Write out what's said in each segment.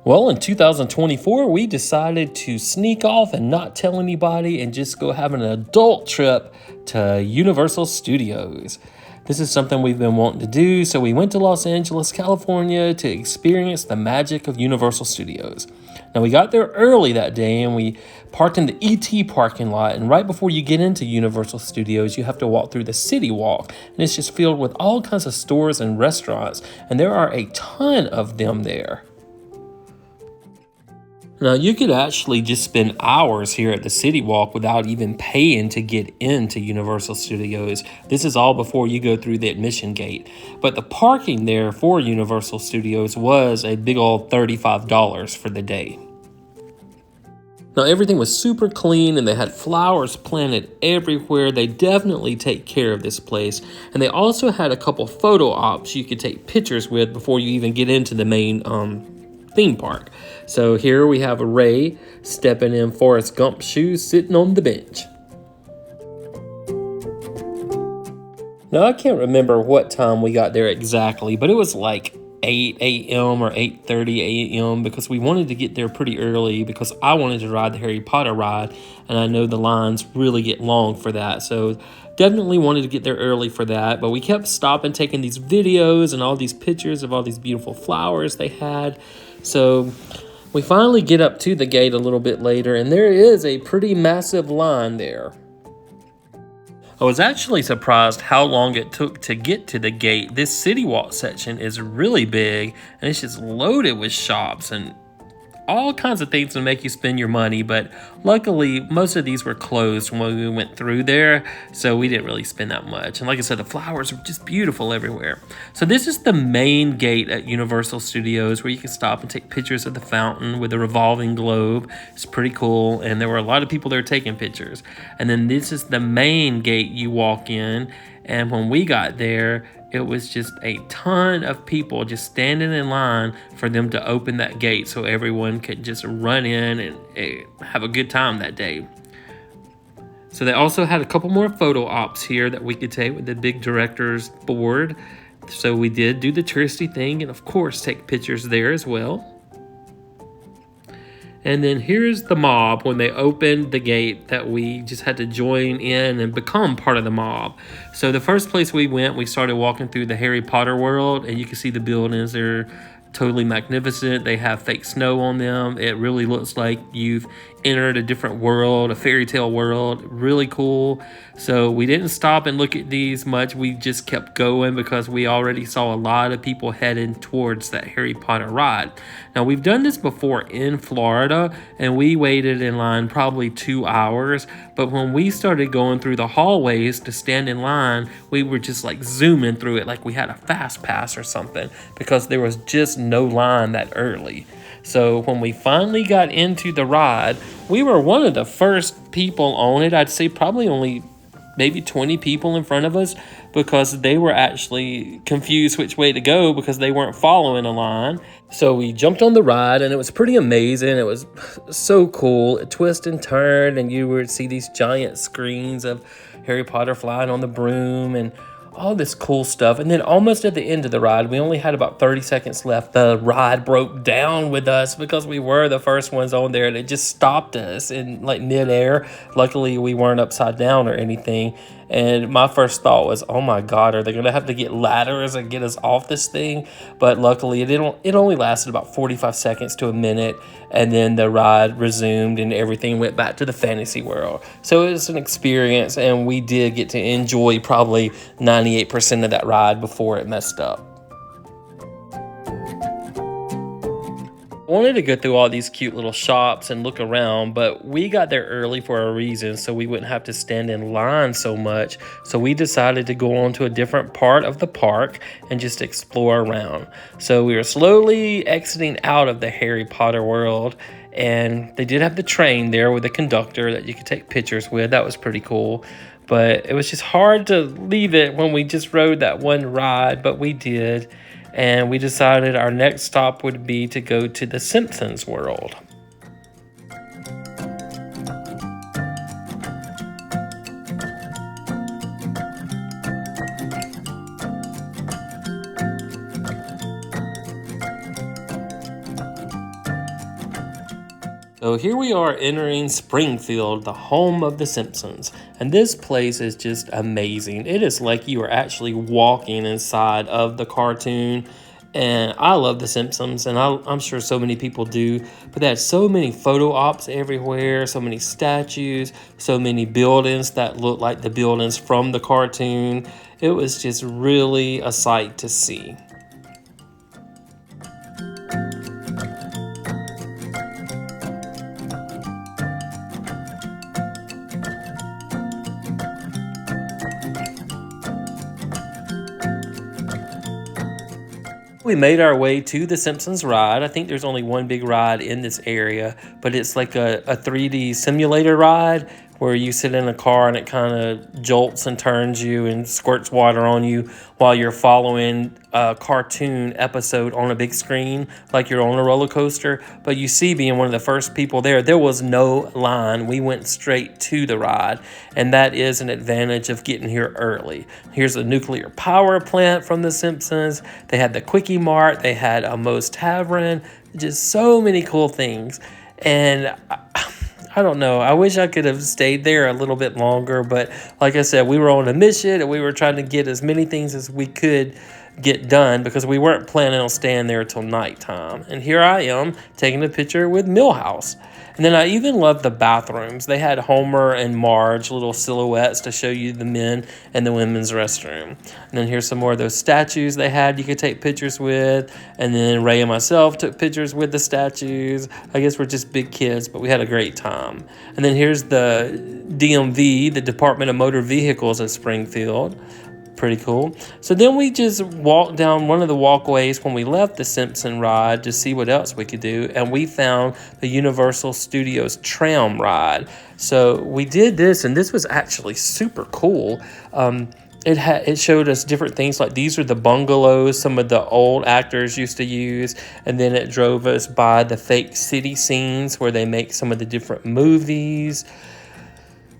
Well, in 2024, we decided to sneak off and not tell anybody and just go have an adult trip to Universal Studios. This is something we've been wanting to do, so we went to Los Angeles, California to experience the magic of Universal Studios. Now, we got there early that day and we parked in the ET parking lot. And right before you get into Universal Studios, you have to walk through the City Walk. And it's just filled with all kinds of stores and restaurants. And there are a ton of them there. Now, you could actually just spend hours here at the City Walk without even paying to get into Universal Studios. This is all before you go through the admission gate. But the parking there for Universal Studios was a big old $35 for the day. Now, everything was super clean and they had flowers planted everywhere. They definitely take care of this place. And they also had a couple photo ops you could take pictures with before you even get into the main theme park. So here we have Ray stepping in Forrest Gump's shoes, sitting on the bench. Now, I can't remember what time we got there exactly, but it was like 8 a.m. or 8:30 a.m. because we wanted to get there pretty early because I wanted to ride the Harry Potter ride, and I know the lines really get long for that. So definitely wanted to get there early for that, but we kept stopping, taking these videos and all these pictures of all these beautiful flowers they had. So we finally get up to the gate a little bit later, and there is a pretty massive line there. I was actually surprised how long it took to get to the gate. This City Walk section is really big, and it's just loaded with shops and all kinds of things to make you spend your money, but luckily most of these were closed when we went through there, so we didn't really spend that much. And like I said, the flowers were just beautiful everywhere. So this is the main gate at Universal Studios where you can stop and take pictures of the fountain with a revolving globe. It's pretty cool, and there were a lot of people there taking pictures. And then this is the main gate you walk in, and when we got there, it was just a ton of people just standing in line for them to open that gate so everyone could just run in and have a good time that day. So they also had a couple more photo ops here that we could take with the big director's board. So we did do the touristy thing and of course take pictures there as well. And then here's the mob when they opened the gate that we just had to join in and become part of the mob. So the first place we went, we started walking through the Harry Potter world, and you can see the buildings. They're totally magnificent. They have fake snow on them. It really looks like you've entered a different world, a fairy tale world. Really cool. So we didn't stop and look at these much. We just kept going because we already saw a lot of people heading towards that Harry Potter ride. Now, we've done this before in Florida, and we waited in line probably 2 hours. But when we started going through the hallways to stand in line, we were just like zooming through it like we had a fast pass or something because there was just no line that early. So when we finally got into the ride, we were one of the first people on it. I'd say probably only maybe 20 people in front of us because they were actually confused which way to go because they weren't following a line. So we jumped on the ride and it was pretty amazing. It was so cool. It twist and turn and you would see these giant screens of Harry Potter flying on the broom and all this cool stuff. And then almost at the end of the ride, we only had about 30 seconds left. The ride broke down with us because we were the first ones on there and it just stopped us in like midair. Luckily, we weren't upside down or anything. And my first thought was, oh my God, are they going to have to get ladders and get us off this thing? But luckily, it only lasted about 45 seconds to a minute. And then the ride resumed and everything went back to the fantasy world. So it was an experience, and we did get to enjoy probably 98% of that ride before it messed up. I wanted to go through all these cute little shops and look around, but we got there early for a reason so we wouldn't have to stand in line so much. So we decided to go on to a different part of the park and just explore around. So we were slowly exiting out of the Harry Potter world, and they did have the train there with a conductor that you could take pictures with. That was pretty cool. But it was just hard to leave it when we just rode that one ride, but we did. And we decided our next stop would be to go to the Simpsons world. So here we are entering Springfield, the home of The Simpsons. And this place is just amazing. It is like you are actually walking inside of the cartoon. And I love The Simpsons, and I'm sure so many people do. But they had so many photo ops everywhere, so many statues, so many buildings that look like the buildings from the cartoon. It was just really a sight to see. We made our way to the Simpsons ride. I think there's only one big ride in this area, but it's like a 3D simulator ride where you sit in a car and it kind of jolts and turns you and squirts water on you while you're following a cartoon episode on a big screen, like you're on a roller coaster. But you see, being one of the first people there was no line. We went straight to the ride, and that is an advantage of getting here early. Here's a nuclear power plant from The Simpsons. They had the Quickie Mart. They had a Moe's Tavern. Just so many cool things. And I don't know. I wish I could have stayed there a little bit longer. But like I said, we were on a mission and we were trying to get as many things as we could get done because we weren't planning on staying there till nighttime. And here I am taking a picture with Milhouse. And then I even loved the bathrooms. They had Homer and Marge, little silhouettes to show you the men and the women's restroom. And then here's some more of those statues they had you could take pictures with. And then Ray and myself took pictures with the statues. I guess we're just big kids, but we had a great time. And then here's the DMV, the Department of Motor Vehicles in Springfield. Pretty cool. So then we just walked down one of the walkways when we left the Simpson ride to see what else we could do, and we found the Universal Studios Tram ride. So we did this, and this was actually super cool. It showed us different things, like these are the bungalows some of the old actors used to use, and then it drove us by the fake city scenes where they make some of the different movies.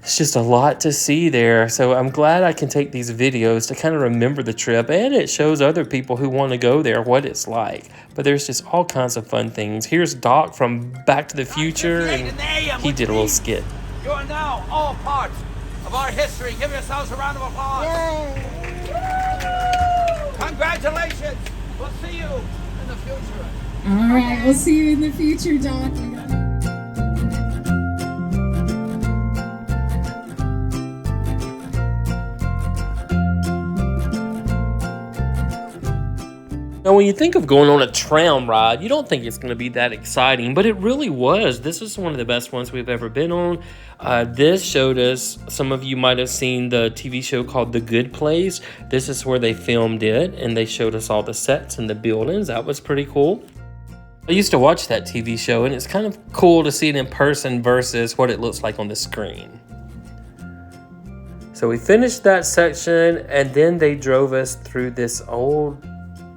It's just a lot to see there. So I'm glad I can take these videos to kind of remember the trip, and it shows other people who want to go there what it's like. But there's just all kinds of fun things. Here's Doc from Back to the Future, and he did a little skit. You are now all parts of our history. Give yourselves a round of applause. Yay. Congratulations. We'll see you in the future. All right, we'll see you in the future, Doc. Now, when you think of going on a tram ride, you don't think it's going to be that exciting, but it really was. This is one of the best ones we've ever been on. This showed us, some of you might have seen the TV show called The Good Place. This is where they filmed it, and they showed us all the sets and the buildings. That was pretty cool. I used to watch that TV show, and it's kind of cool to see it in person versus what it looks like on the screen. So we finished that section, and then they drove us through this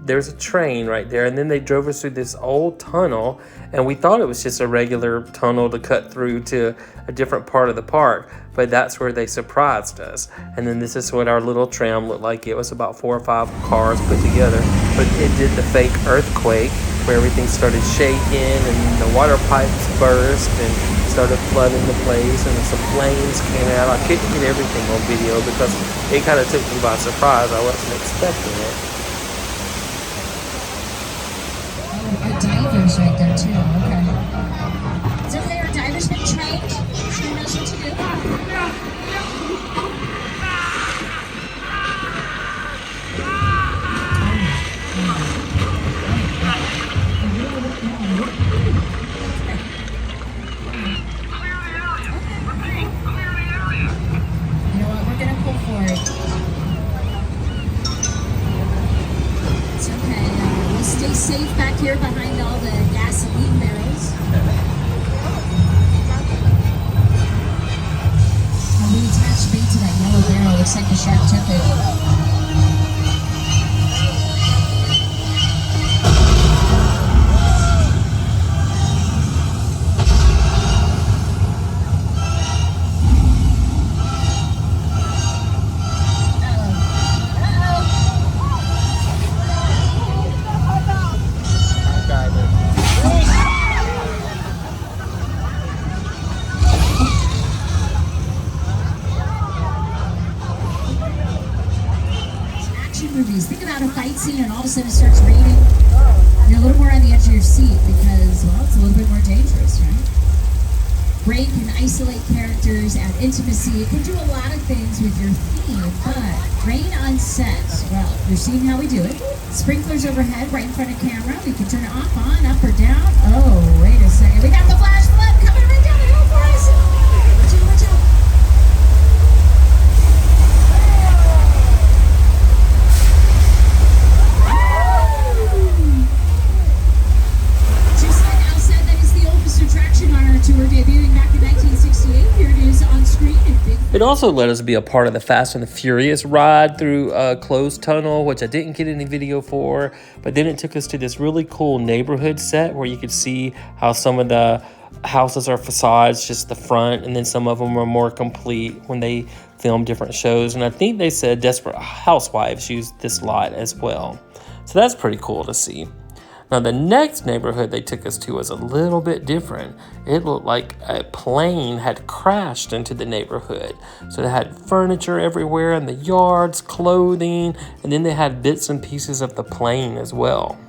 there's a train right there, and then they drove us through this old tunnel, and we thought it was just a regular tunnel to cut through to a different part of the park, but that's where they surprised us. And then this is what our little tram looked like. It was about 4 or 5 cars put together, but it did the fake earthquake where everything started shaking and the water pipes burst and started flooding the place, and some flames came out. I couldn't get everything on video because it kind of took me by surprise. I wasn't expecting it. Divers right there too. Okay. Is over there a diver's been trained? She knows what to do. You know what? We're gonna pull for it. fight scene and all of a sudden it starts raining, you're a little more on the edge of your seat because, well, it's a little bit more dangerous, right? Rain can isolate characters, add intimacy. It can do a lot of things with your theme, but rain on set, well, you're seeing how we do it. Sprinklers overhead, right in front of camera. We can turn it off, on, up, or down. Oh, wait a second. We got the flash flood coming right down the hill for us. Watch out, watch out. Just like Al said, that is the oldest attraction on our tour, debuting back in 1968. Here it is on screen in big. It also let us be a part of the Fast and the Furious ride through a closed tunnel, which I didn't get any video for. But then it took us to this really cool neighborhood set where you could see how some of the houses are facades, just the front, and then some of them are more complete when they film different shows. And I think they said Desperate Housewives used this lot as well. So that's pretty cool to see. Now, the next neighborhood they took us to was a little bit different. It looked like a plane had crashed into the neighborhood. So they had furniture everywhere in the yards, clothing, and then they had bits and pieces of the plane as well.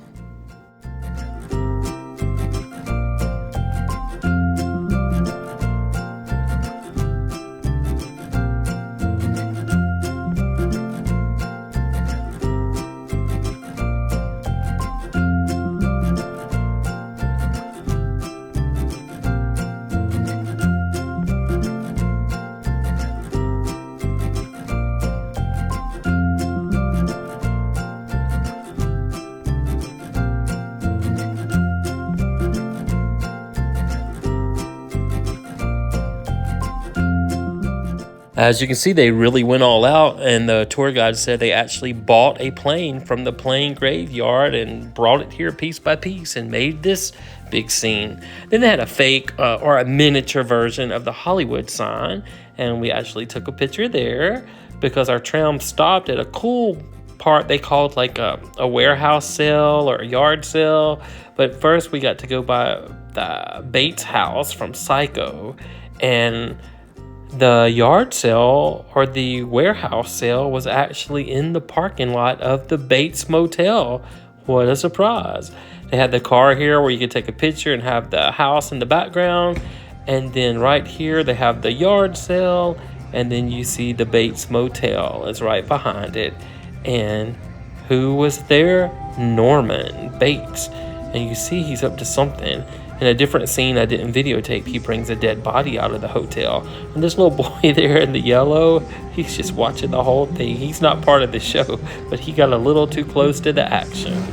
As you can see, they really went all out, and the tour guide said they actually bought a plane from the plane graveyard and brought it here piece by piece and made this big scene. Then they had a fake or a miniature version of the Hollywood sign, and we actually took a picture there because our tram stopped at a cool part they called like a warehouse sale or a yard sale. But first we got to go by the Bates house from Psycho, and the yard sale or the warehouse sale was actually in the parking lot of the Bates Motel. What a surprise. They had the car here where you could take a picture and have the house in the background. And then right here they have the yard sale, and then you see the Bates Motel is right behind it. And who was there? Norman Bates. And you see he's up to something. In a different scene I didn't videotape, he brings a dead body out of the hotel. And this little boy there in the yellow, he's just watching the whole thing. He's not part of the show, but he got a little too close to the action.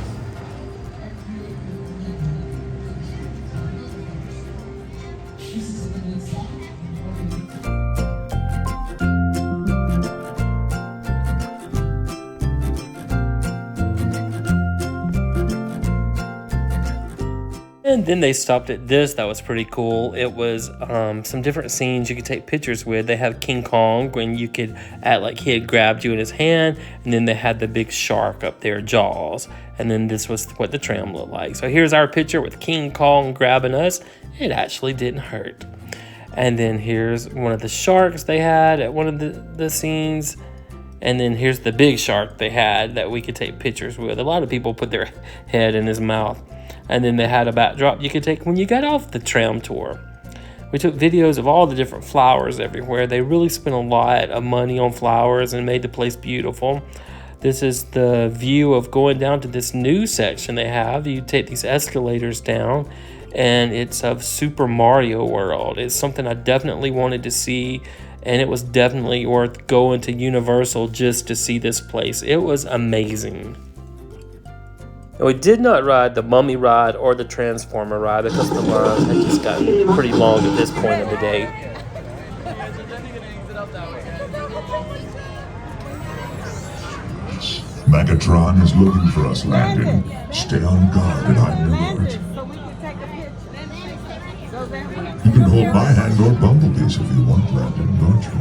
And then they stopped at this. That was pretty cool. It was some different scenes you could take pictures with. They have King Kong when you could act like he had grabbed you in his hand. And then they had the big shark up there, Jaws. And then this was what the tram looked like. So here's our picture with King Kong grabbing us. It actually didn't hurt. And then here's one of the sharks they had at one of the scenes. And then here's the big shark they had that we could take pictures with. A lot of people put their head in his mouth. And then they had a backdrop you could take when you got off the tram tour. We took videos of all the different flowers everywhere. They really spent a lot of money on flowers and made the place beautiful. This is the view of going down to this new section they have. You take these escalators down, and it's of Super Mario World. It's something I definitely wanted to see, and it was definitely worth going to Universal just to see this place. It was amazing. And we did not ride the Mummy ride or the Transformer ride because the lines had just gotten pretty long at this point of the day. Megatron is looking for us, Landon. Stay on guard and I knew it. You can hold my hand or Bumblebee's if you want, Landon. Your choice.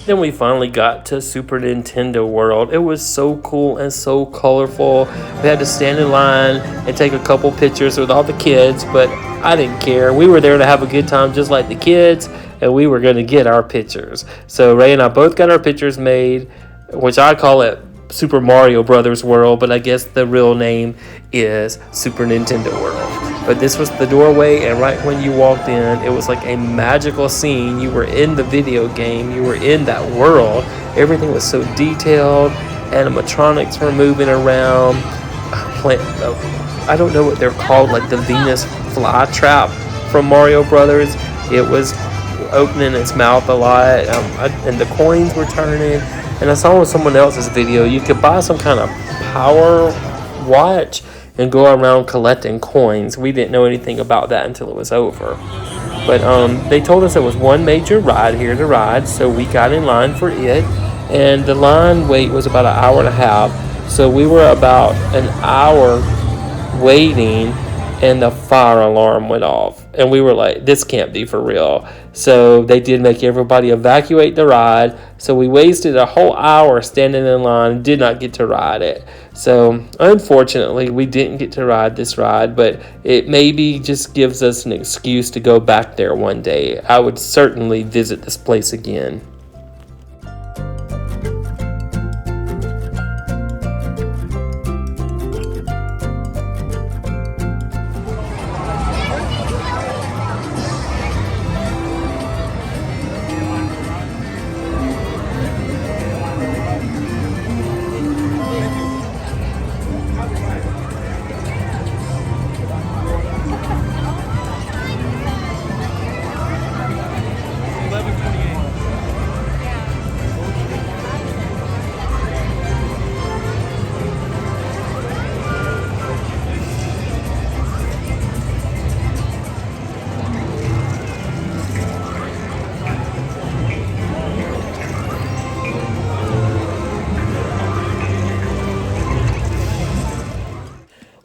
Then we finally got to Super Nintendo World. It was so cool and so colorful. We had to stand in line and take a couple pictures with all the kids, but I didn't care. We were there to have a good time just like the kids, and we were going to get our pictures. So Ray and I both got our pictures made, which I call it Super Mario Brothers World, but I guess the real name is Super Nintendo World. But this was the doorway, and right when you walked in, it was like a magical scene. You were in the video game, you were in that world. Everything was so detailed, animatronics were moving around. I don't know what they're called, like the Venus flytrap from Mario Brothers. It was opening its mouth a lot, and the coins were turning. And I saw in someone else's video, you could buy some kind of power watch and go around collecting coins. We didn't know anything about that until it was over. But they told us there was one major ride here to ride, so we got in line for it. And the line wait was about an hour and a half. So we were about an hour waiting, and the fire alarm went off. And we were like, this can't be for real. So they did make everybody evacuate the ride. So we wasted a whole hour standing in line and did not get to ride it. So unfortunately, we didn't get to ride this ride, but it maybe just gives us an excuse to go back there one day. I would certainly visit this place again.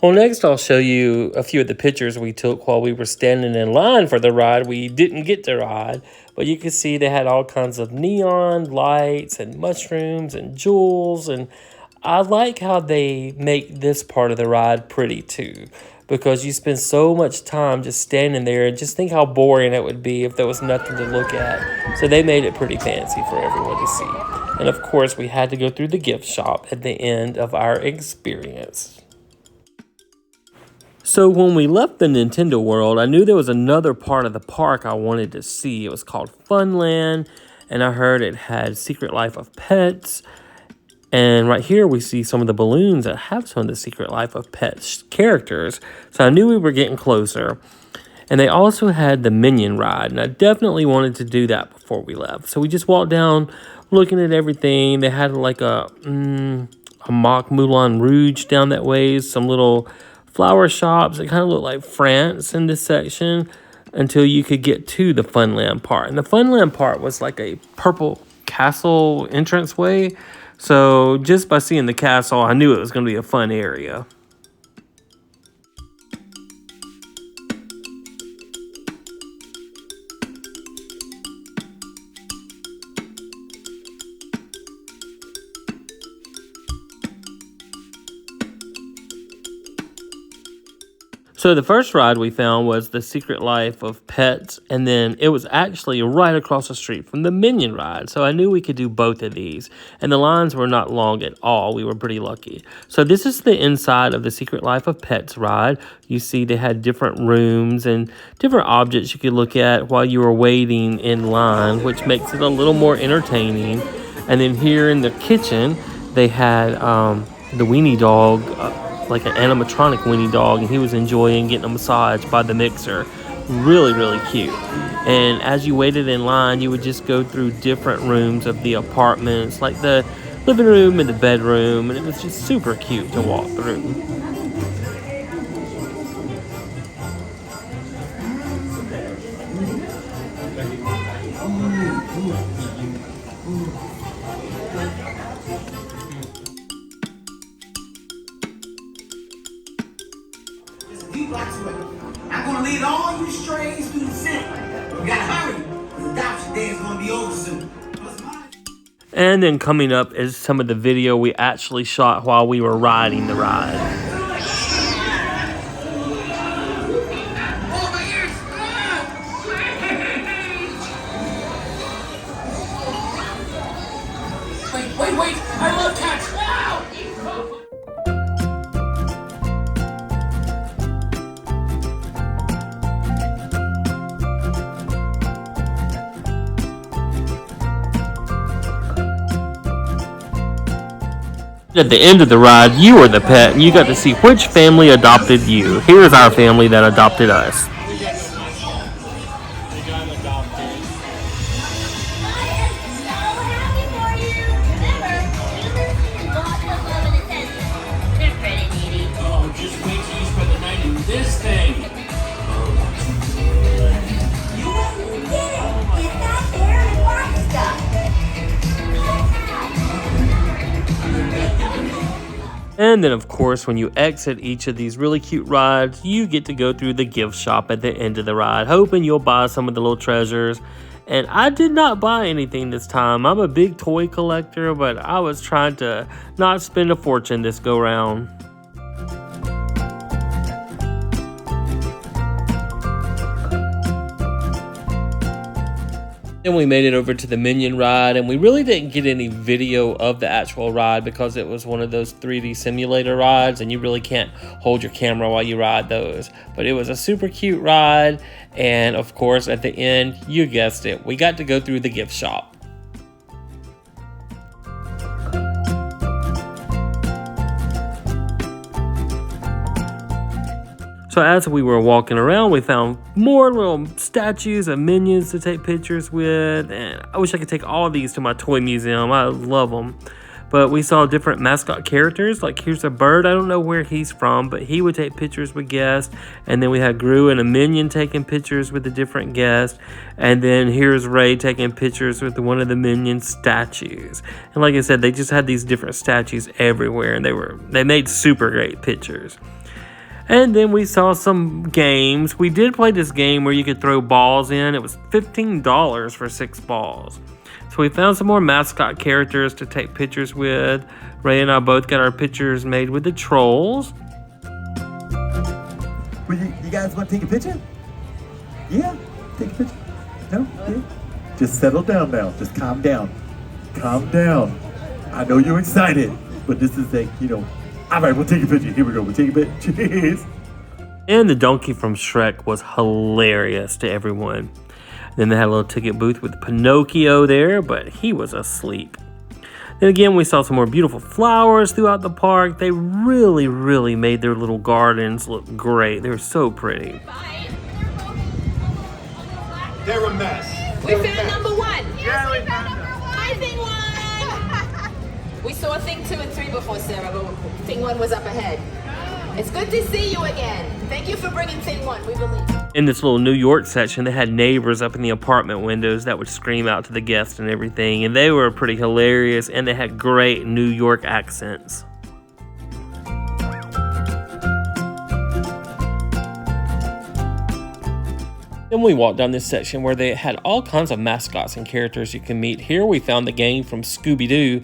Well, next I'll show you a few of the pictures we took while we were standing in line for the ride we didn't get to ride. But you can see they had all kinds of neon lights and mushrooms and jewels. And I like how they make this part of the ride pretty too, because you spend so much time just standing there, and just think how boring it would be if there was nothing to look at. So they made it pretty fancy for everyone to see. And of course, we had to go through the gift shop at the end of our experience. So when we left the Nintendo World, I knew there was another part of the park I wanted to see. It was called Funland, and I heard it had Secret Life of Pets. And right here we see some of the balloons that have some of the Secret Life of Pets characters. So I knew we were getting closer. And they also had the Minion ride, and I definitely wanted to do that before we left. So we just walked down looking at everything. They had like a mock Moulin Rouge down that way, some little flower shops. It kind of looked like France in this section until you could get to the Funland part. And the Funland part was like a purple castle entranceway. So just by seeing the castle, I knew it was going to be a fun area. So the first ride we found was the Secret Life of Pets, and then it was actually right across the street from the Minion ride. So I knew we could do both of these, and the lines were not long at all. We were pretty lucky. So this is the inside of the Secret Life of Pets ride. You see they had different rooms and different objects you could look at while you were waiting in line, which makes it a little more entertaining. And then here in the kitchen, they had the weenie dog, like an animatronic weenie dog, and he was enjoying getting a massage by the mixer. Really, really cute. And as you waited in line, you would just go through different rooms of the apartments, like the living room and the bedroom, and it was just super cute to walk through. I'm gonna lead all you strays through the center. You gotta hurry. The adoption day is gonna be over soon. And then coming up is some of the video we actually shot while we were riding the ride. Wait, I love cats. At the end of the ride, you were the pet, and you got to see which family adopted you. Here's our family that adopted us. Oh, just wait till you spend the night in this thing. You wouldn't get it. Get back there and watch stuff. And then, of course, when you exit each of these really cute rides, you get to go through the gift shop at the end of the ride, hoping you'll buy some of the little treasures. And I did not buy anything this time. I'm a big toy collector, but I was trying to not spend a fortune this go round. Then we made it over to the Minion ride, and we really didn't get any video of the actual ride because it was one of those 3D simulator rides, and you really can't hold your camera while you ride those. But it was a super cute ride, and of course at the end, you guessed it, we got to go through the gift shop. So as we were walking around, we found more little statues of Minions to take pictures with. And I wish I could take all of these to my toy museum. I love them. But we saw different mascot characters. Like here's a bird. I don't know where he's from, but he would take pictures with guests. And then we had Gru and a Minion taking pictures with the different guests. And then here's Ray taking pictures with one of the Minion statues. And like I said, they just had these different statues everywhere. And they made super great pictures. And then we saw some games. We did play this game where you could throw balls in. It was $15 for 6 balls. So we found some more mascot characters to take pictures with. Ray and I both got our pictures made with the trolls. Well, you guys want to take a picture? Yeah, take a picture. No? Yeah. Just settle down now. Just calm down. Calm down. I know you're excited, but this is all right, we'll take a picture. Here we go. We'll take a picture. Cheers. And the donkey from Shrek was hilarious to everyone. Then they had a little ticket booth with Pinocchio there, but he was asleep. Then again, we saw some more beautiful flowers throughout the park. They really, really made their little gardens look great. They were so pretty. They're a mess. We found number 1. Yeah, we found them. Hi, Thing 1. We saw Thing 2 and 3 before, Sarah, but Thing 1 was up ahead. It's good to see you again. Thank you for bringing Thing 1. We believe. In this little New York section, they had neighbors up in the apartment windows that would scream out to the guests and everything, and they were pretty hilarious, and they had great New York accents. Then we walked down this section where they had all kinds of mascots and characters you can meet. Here we found the gang from Scooby-Doo,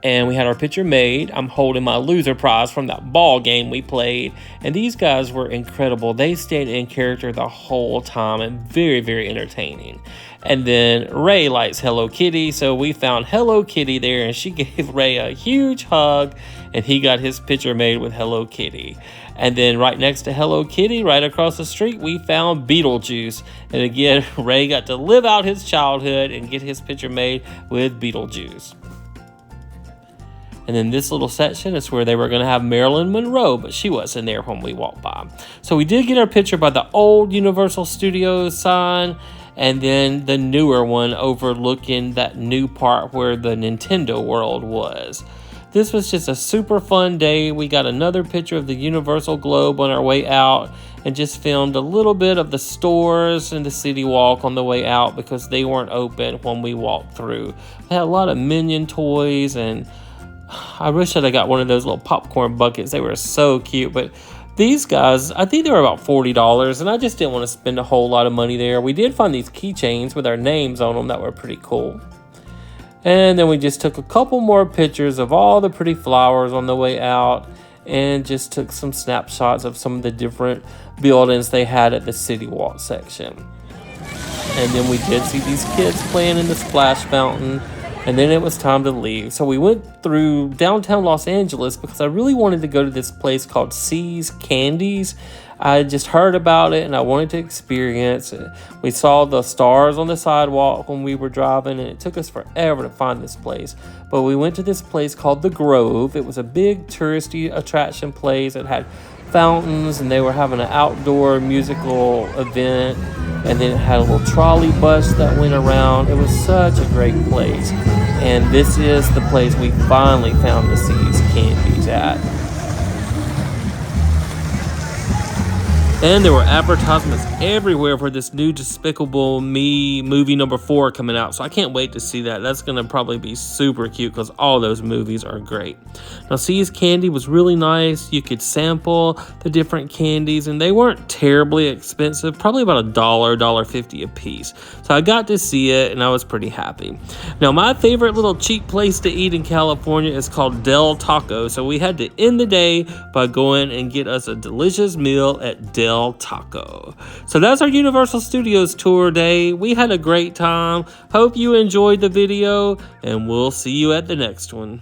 and we had our picture made. I'm holding my loser prize from that ball game we played, and these guys were incredible. They stayed in character the whole time and very, very entertaining. And then Ray likes Hello Kitty, so we found Hello Kitty there, and she gave Ray a huge hug, and he got his picture made with Hello Kitty. And then right next to Hello Kitty, right across the street, we found Beetlejuice. And again, Ray got to live out his childhood and get his picture made with Beetlejuice. And then this little section is where they were going to have Marilyn Monroe, but she wasn't there when we walked by. So we did get our picture by the old Universal Studios sign, and then the newer one overlooking that new part where the Nintendo World was. This was just a super fun day. We got another picture of the Universal Globe on our way out and just filmed a little bit of the stores and the city walk on the way out because they weren't open when we walked through. They had a lot of Minion toys, and I wish I'd have got one of those little popcorn buckets. They were so cute, but these guys, I think they were about $40, and I just didn't want to spend a whole lot of money there. We did find these keychains with our names on them that were pretty cool. And then we just took a couple more pictures of all the pretty flowers on the way out and just took some snapshots of some of the different buildings they had at the City Walk section. And then we did see these kids playing in the splash fountain, and then it was time to leave. So we went through downtown Los Angeles because I really wanted to go to this place called C's Candies. I just heard about it and I wanted to experience it. We saw the stars on the sidewalk when we were driving, and it took us forever to find this place. But we went to this place called The Grove. It was a big touristy attraction place. It had fountains, and they were having an outdoor musical event, and then it had a little trolley bus that went around. It was such a great place, and this is the place we finally found the See's Candies at. And there were advertisements everywhere for this new Despicable Me movie number 4 coming out. So I can't wait to see that. That's going to probably be super cute because all those movies are great. Now, See's Candy was really nice. You could sample the different candies, and they weren't terribly expensive. Probably about $1, $1.50 a piece. So I got to see it, and I was pretty happy. Now, my favorite little cheap place to eat in California is called Del Taco. So we had to end the day by going and get us a delicious meal at Del Taco. So that's our Universal Studios tour day. We had a great time. Hope you enjoyed the video, and we'll see you at the next one.